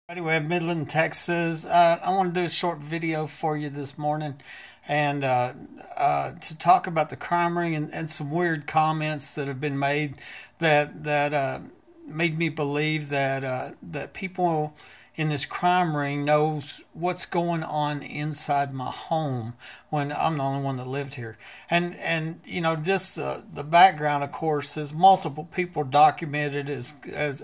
Anyway, Midland, Texas. I want to do a short video for you this morning and to talk about the crime ring and some weird comments that have been made that made me believe that people in this crime ring knows what's going on inside my home when I'm the only one that lived here. And you know, just the background, of course, is multiple people documented as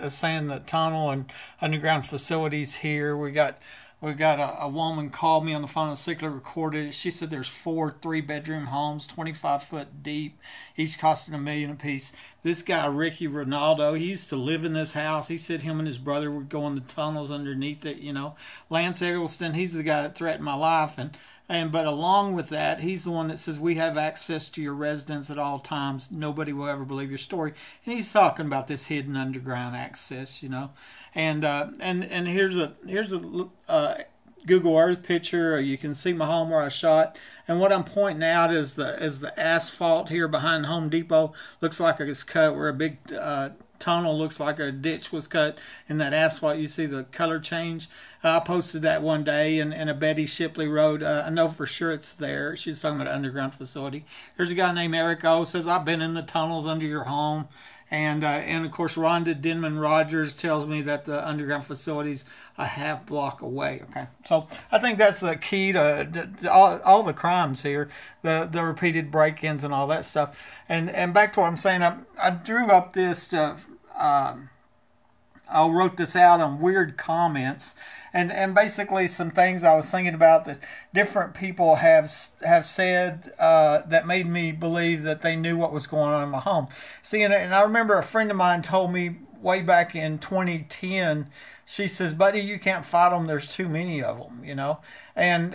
saying that tunnel and underground facilities here. We got a woman called me on the phone and secretly recorded it. She said there's 4 3-bedroom homes, 25 foot deep, each costing $1 million apiece. This guy, Ricky Ronaldo, he used to live in this house. He said him and his brother would go in the tunnels underneath it, you know. Lance Eggleston, he's the guy that threatened my life. But along with that, he's the one that says we have access to your residence at all times. Nobody will ever believe your story. And he's talking about this hidden underground access, you know. And here's a Google Earth picture. You can see my home where I shot. And what I'm pointing out is the asphalt here behind Home Depot looks like it's cut where a big tunnel looks like a ditch was cut in that asphalt. You see the color change. I posted that one day, and a Betty Shipley wrote, I know for sure it's there. She's talking about an underground facility. There's a guy named Eric O. says, I've been in the tunnels under your home. And of course, Rhonda Denman Rogers tells me that the underground facility's a half block away. Okay, so I think that's the key to all the crimes here, the repeated break-ins and all that stuff. And back to what I'm saying, I drew up this. I wrote this out on weird comments. And basically some things I was thinking about that different people have said that made me believe that they knew what was going on in my home. See, and I remember a friend of mine told me way back in 2010, she says, buddy, you can't fight them. There's too many of them, you know. And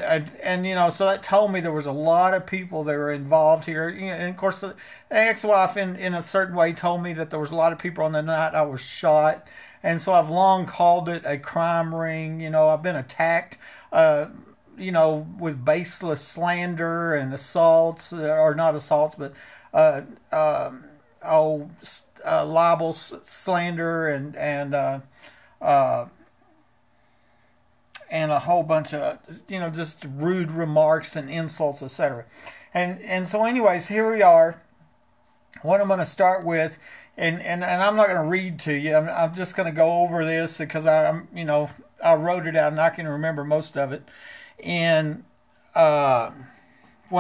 you know, so that told me there was a lot of people that were involved here. You know, and of course, the ex-wife in a certain way told me that there was a lot of people on the night I was shot. And so I've long called it a crime ring. You know, I've been attacked, you know, with baseless slander and assaults, or not assaults, but libel, slander, and a whole bunch of, you know, just rude remarks and insults, etc. And so anyways, here we are. What I'm going to start with, and I'm not going to read to you. I'm just going to go over this because I'm, you know, I wrote it out and I can remember most of it. And when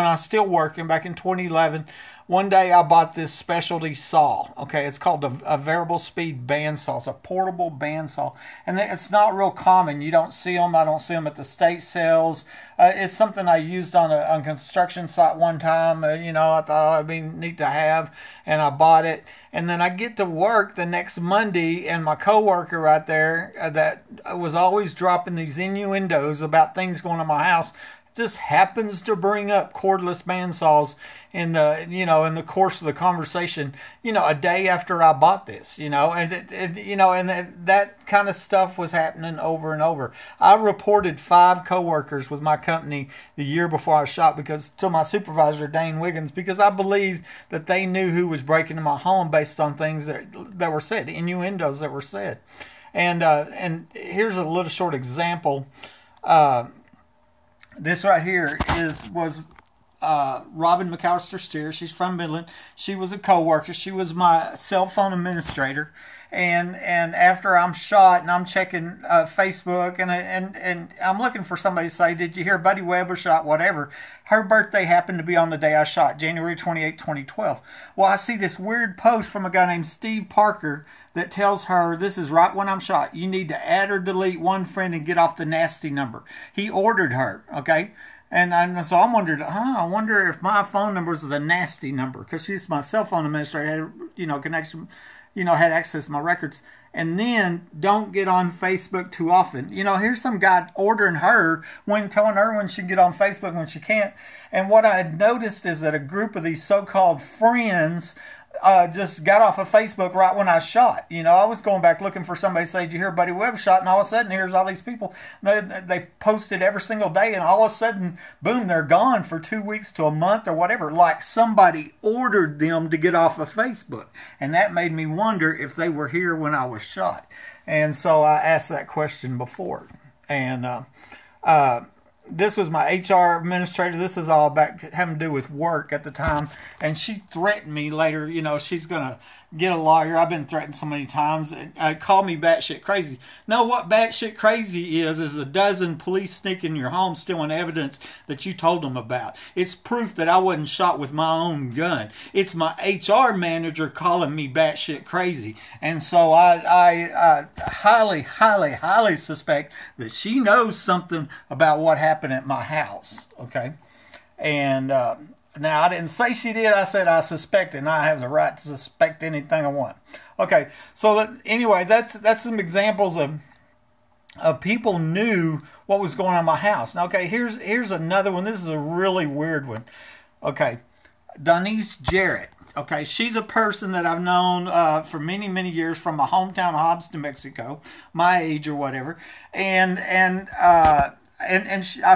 I was still working back in 2011, one day I bought this specialty saw. Okay, it's called a variable speed bandsaw. It's a portable bandsaw, and it's not real common. You don't see them. I don't see them at the state sales. It's something I used on a construction site one time. You know, I thought it'd be neat to have, and I bought it. And then I get to work the next Monday, and my coworker right there that was always dropping these innuendos about things going on in my house just happens to bring up cordless bandsaws in the course of the conversation, you know, a day after I bought this, you know, and that kind of stuff was happening over and over. I reported 5 coworkers with my company the year before I was shot to my supervisor, Dane Wiggins, because I believed that they knew who was breaking into my home based on things that were said, innuendos that were said. And here's a little short example. This right here was Robin McAllister Steer. She's from Midland. She was a co-worker. She was my cell phone administrator. And after I'm shot and I'm checking Facebook and I'm looking for somebody to say, did you hear Buddy Weber shot, whatever. Her birthday happened to be on the day I shot, January 28, 2012. Well, I see this weird post from a guy named Steve Parker that tells her, this is right when I'm shot, you need to add or delete one friend and get off the nasty number. He ordered her, okay? And so I'm wondering, I wonder if my phone number is the nasty number, because she's my cell phone administrator, had, you know, connection, you know, had access to my records. And then don't get on Facebook too often. You know, here's some guy ordering her, telling her when she can get on Facebook and when she can't. And what I had noticed is that a group of these so-called friends just got off of Facebook right when I shot. You know, I was going back looking for somebody to say, did you hear Buddy Webb shot? And all of a sudden, here's all these people. They posted every single day, and all of a sudden, boom, they're gone for 2 weeks to a month or whatever. Like somebody ordered them to get off of Facebook. And that made me wonder if they were here when I was shot. And so I asked that question before. And this was my HR administrator. This is all about having to do with work at the time. And she threatened me later, you know, she's going to get a lawyer. I've been threatened so many times. Called me batshit crazy. No, what batshit crazy is a dozen police sneak in your home stealing evidence that you told them about. It's proof that I wasn't shot with my own gun. It's my HR manager calling me batshit crazy. And so I highly, highly, highly suspect that she knows something about what happened at my house. Okay. And now, I didn't say she did. I said I suspect, and I have the right to suspect anything I want. Okay, so anyway, that's some examples of people knew what was going on in my house. Now, okay, here's another one. This is a really weird one. Okay, Denise Jarrett. Okay, she's a person that I've known for many, many years from my hometown, Hobbs, New Mexico, my age or whatever, and I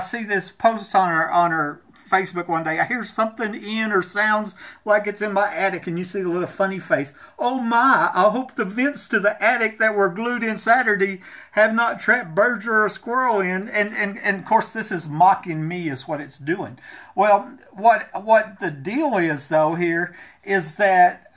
see this post on her Facebook one day. I hear something in or sounds like it's in my attic, and you see the little funny face. Oh my, I hope the vents to the attic that were glued in Saturday have not trapped birds or a squirrel in. And of course, this is mocking me is what it's doing. Well, what the deal is, though, here is that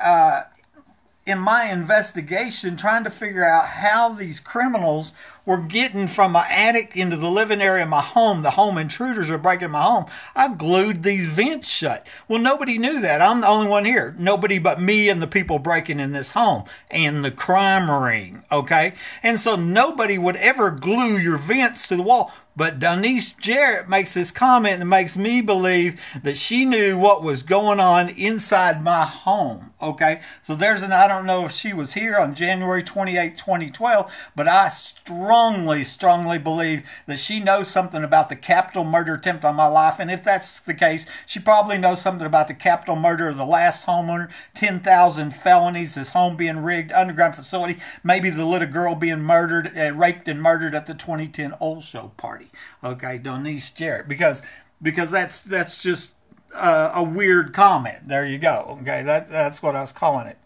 in my investigation, trying to figure out how these criminals were getting from my attic into the living area of my home, the home intruders are breaking my home, I glued these vents shut. Well, nobody knew that. I'm the only one here. Nobody but me and the people breaking in this home and the crime ring, okay? And so nobody would ever glue your vents to the wall. But Denise Jarrett makes this comment that makes me believe that she knew what was going on inside my home, okay? So I don't know if she was here on January 28, 2012, but I strongly, strongly believe that she knows something about the capital murder attempt on my life. And if that's the case, she probably knows something about the capital murder of the last homeowner, 10,000 felonies, this home being rigged, underground facility, maybe the little girl being murdered, raped and murdered at the 2010 Old Show party. Okay, Denise Jarrett, because that's just a weird comment. There you go. Okay, that's what I was calling it.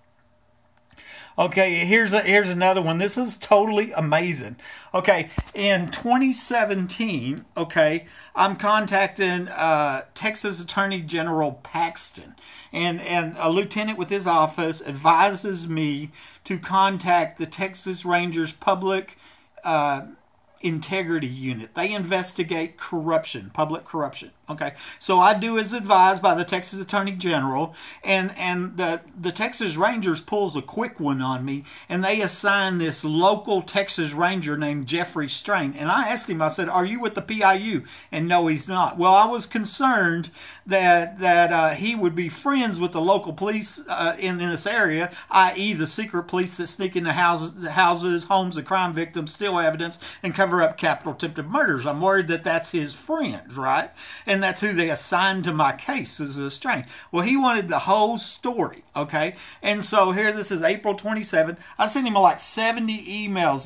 Okay, here's another one. This is totally amazing. Okay, in 2017, okay, I'm contacting Texas Attorney General Paxton, and a lieutenant with his office advises me to contact the Texas Rangers Public Integrity Unit. They investigate corruption, public corruption. Okay, so I do as advised by the Texas Attorney General, and the Texas Rangers pulls a quick one on me, and they assign this local Texas Ranger named Jeffrey Strain. And I asked him, I said, "Are you with the PIU?" And no, he's not. Well, I was concerned that he would be friends with the local police in this area, i.e. the secret police that sneak into houses, homes of crime victims, steal evidence, and cover up capital attempted murders. I'm worried that that's his friends, right? And that's who they assigned to my case as a Strain. Well, he wanted the whole story, okay? And so here, this is April 27. I sent him like 70 emails.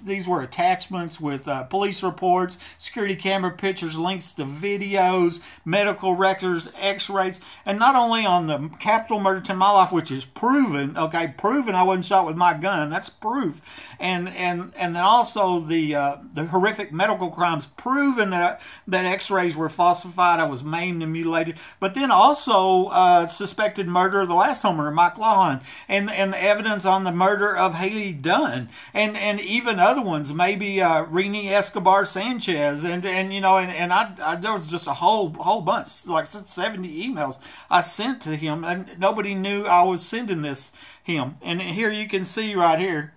These were attachments with police reports, security camera pictures, links to videos, medical records, x-rays, and not only on the capital murder to my life, which is proven, okay, proven I wasn't shot with my gun, that's proof, and then also the horrific medical crimes proven that x-rays were falsified, I was maimed and mutilated, but then also suspected murder of the last homeowner, Mike Lawhon, and the evidence on the murder of Haley Dunn, and even other ones, maybe Rini Escobar Sanchez, and you know, and I there was just a whole bunch, like 70 emails I sent to him, and nobody knew I was sending this him. And here you can see right here,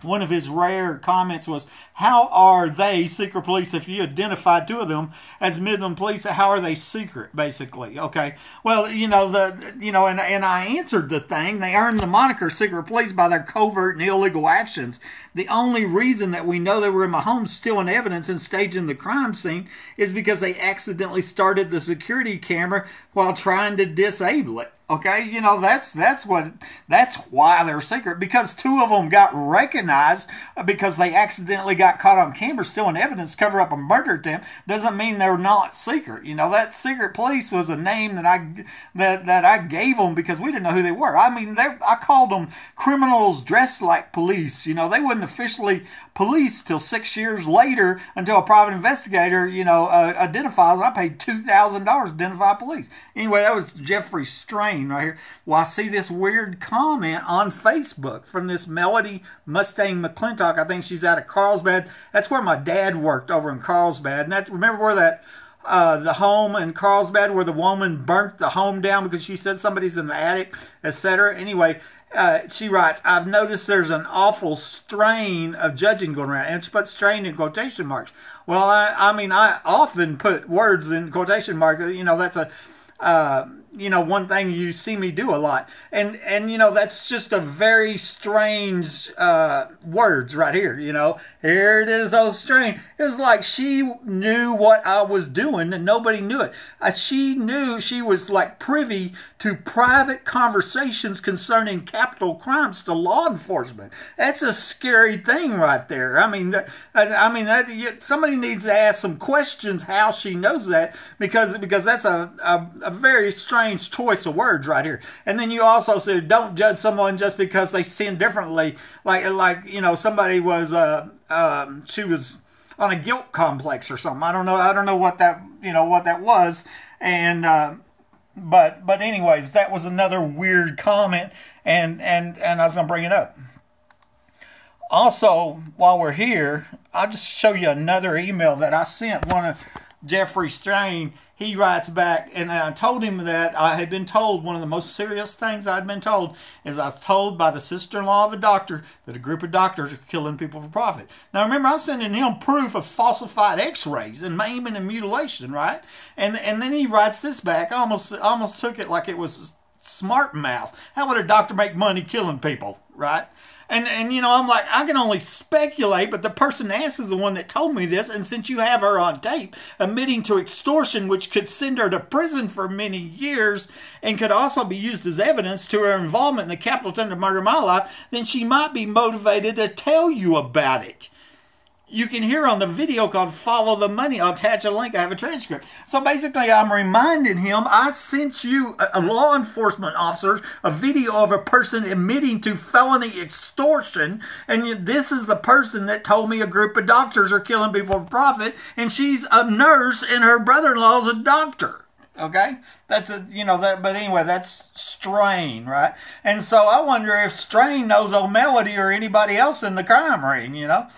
one of his rare comments was, "How are they secret police if you identified two of them as Midland police? How are they secret?" Basically, okay. Well, and I answered the thing. They earned the moniker secret police by their covert and illegal actions. The only reason that we know they were in my home stealing evidence and staging the crime scene is because they accidentally started the security camera while trying to disable it. Okay, you know, that's why they're secret, because two of them got recognized because they accidentally got caught on camera stealing evidence to cover up a murder attempt. Doesn't mean they're not secret. You know, that secret police was a name that I gave them because we didn't know who they were. I mean, I called them criminals dressed like police. You know, they wouldn't officially police till 6 years later until a private investigator, you know, identifies. I paid $2,000 to identify police. Anyway, that was Jeffrey Strain right here. Well, I see this weird comment on Facebook from this Melody Mustang McClintock. I think she's out of Carlsbad. That's where my dad worked, over in Carlsbad. And that's, remember where that the home in Carlsbad where the woman burnt the home down because she said somebody's in the attic, etc. Anyway, she writes, I've noticed there's an awful strain of judging going around. And she put strain in quotation marks. Well, I mean, I often put words in quotation marks. You know, that's a you know, one thing you see me do a lot. And you know, that's just a very strange words right here, you know. Here it is, oh, strange. It was like she knew what I was doing and nobody knew it. She knew, she was like privy to private conversations concerning capital crimes to law enforcement. That's a scary thing right there. I mean, somebody needs to ask some questions how she knows that, because that's a very strange choice of words right here. And then you also said, don't judge someone just because they sin differently. Like you know, somebody was she was on a guilt complex or something. I don't know what that, you know, what that was. And but anyways, that was another weird comment, and I was gonna bring it up. Also, while we're here, I'll just show you another email that I sent one of Jeffrey Strain. He writes back, and I told him that I had been told, one of the most serious things I'd been told is I was told by the sister-in-law of a doctor that a group of doctors are killing people for profit. Now remember, I'm sending him proof of falsified x-rays and maiming and mutilation, right? And then he writes this back. I almost took it like it was smart mouth. How would a doctor make money killing people, right? And you know, I'm like, I can only speculate, but the person asked is the one that told me this, and since you have her on tape admitting to extortion, which could send her to prison for many years and could also be used as evidence to her involvement in the capital attempted murder of my life, then she might be motivated to tell you about it. You can hear on the video called Follow the Money. I'll attach a link. I have a transcript. So basically, I'm reminding him, I sent you, a law enforcement officer, a video of a person admitting to felony extortion. And this is the person that told me a group of doctors are killing people for profit. And she's a nurse and her brother-in-law's a doctor. Okay? That's a, you know, that, but anyway, that's Strain, right? And so I wonder if Strain knows old Melody or anybody else in the crime ring, you know?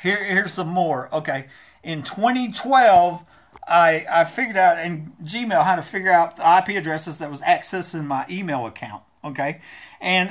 Here's some more. Okay, in 2012, I figured out in Gmail how to figure out the IP addresses that was accessing my email account. Okay, and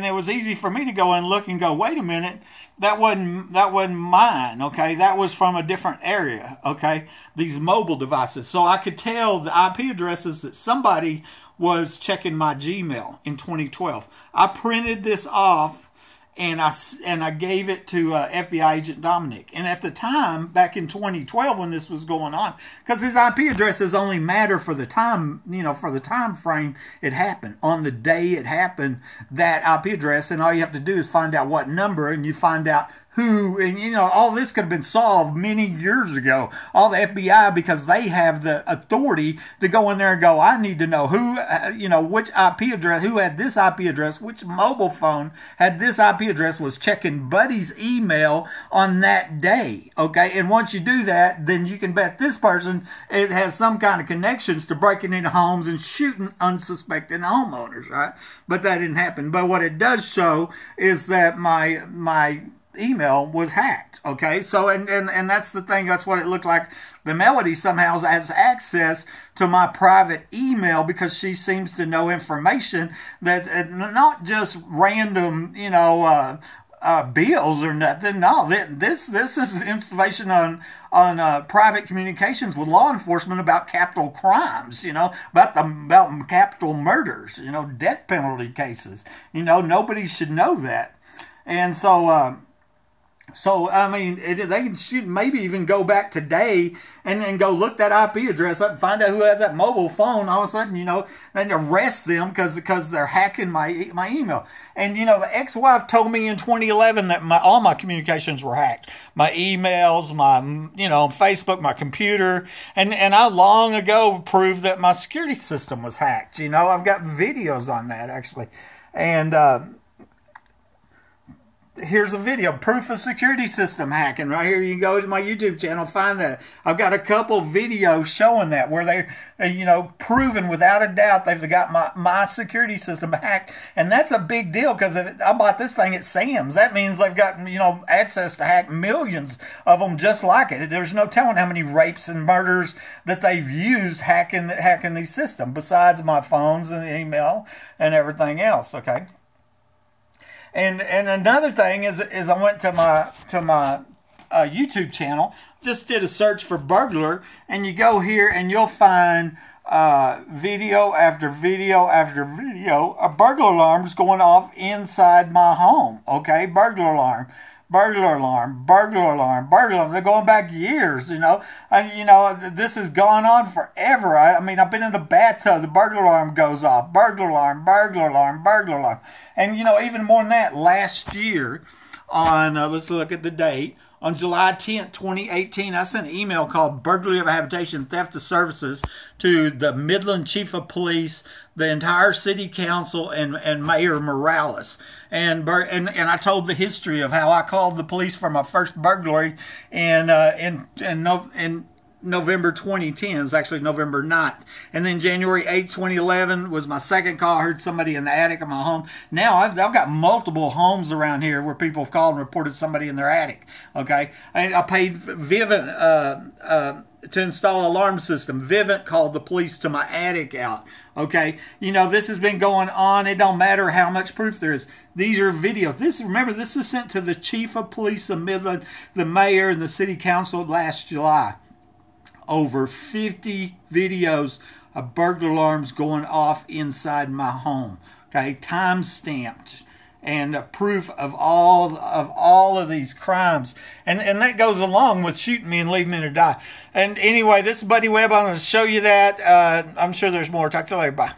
it was easy for me to go and look and go, wait a minute, that wasn't mine. Okay, that was from a different area. Okay, these mobile devices. So I could tell the IP addresses that somebody was checking my Gmail in 2012. I printed this off. And I gave it to FBI Agent Dominic. And at the time, back in 2012 when this was going on, because his IP addresses only matter for the time, you know, for the time frame it happened. On the day it happened, that IP address, and all you have to do is find out what number, and you find out who, and you know, all this could have been solved many years ago. All the FBI, because they have the authority to go in there and go, I need to know who, you know, which IP address, who had this IP address, which mobile phone had this IP address, was checking Buddy's email on that day. Okay, and once you do that, then you can bet this person, it has some kind of connections to breaking into homes and shooting unsuspecting homeowners, right? But that didn't happen. But what it does show is that my email was hacked. Okay, so and that's the thing, that's what it looked like. The Melody somehow has access to my private email because she seems to know information that's not just random, you know, bills or nothing. No, this is information on private communications with law enforcement about capital crimes, you know, about capital murders, you know, death penalty cases. You know, nobody should know that. And so So, I mean, they can shoot, maybe even go back today and go look that IP address up and find out who has that mobile phone. All of a sudden, you know, and arrest them because they're hacking my email. And, you know, the ex-wife told me in 2011 that all my communications were hacked. My emails, my, you know, Facebook, my computer. And I long ago proved that my security system was hacked. You know, I've got videos on that, actually. And, here's a video, proof of security system hacking. Right here, you can go to my YouTube channel, find that. I've got a couple videos showing that, where they, you know, proven without a doubt they've got my security system hacked. And that's a big deal, because if I bought this thing at Sam's, that means they've got, you know, access to hack millions of them just like it. There's no telling how many rapes and murders that they've used hacking these systems, besides my phones and email and everything else, okay? And another thing is I went to my YouTube channel, just did a search for burglar, and you go here and you'll find video after video after video of burglar alarms going off inside my home. Okay, burglar alarm. Burglar alarm, burglar alarm, burglar alarm. They're going back years, you know. You know, this has gone on forever. I mean, I've been in the bathtub, the burglar alarm goes off. Burglar alarm, burglar alarm, burglar alarm. And, you know, even more than that, last year on, let's look at the date, on July 10th, 2018, I sent an email called Burglary of a Habitation Theft of Services to the Midland Chief of Police, the entire City Council, and Mayor Morales. And I told the history of how I called the police for my first burglary in November 2010. It's actually November 9th. And then January 8th, 2011 was my second call. I heard somebody in the attic of my home. Now I've got multiple homes around here where people have called and reported somebody in their attic. Okay, I paid Vivint to install an alarm system. Vivint called the police to my attic out. Okay, you know, this has been going on. It don't matter how much proof there is. These are videos. Remember, this is sent to the Chief of Police of Midland, the Mayor, and the City Council last July. Over 50 videos of burglar alarms going off inside my home. Okay, time stamped, and proof of all of these crimes, and that goes along with shooting me and leaving me to die. And anyway, this is Buddy Webb. I'm going to show you that. I'm sure there's more. Talk to you later. Bye.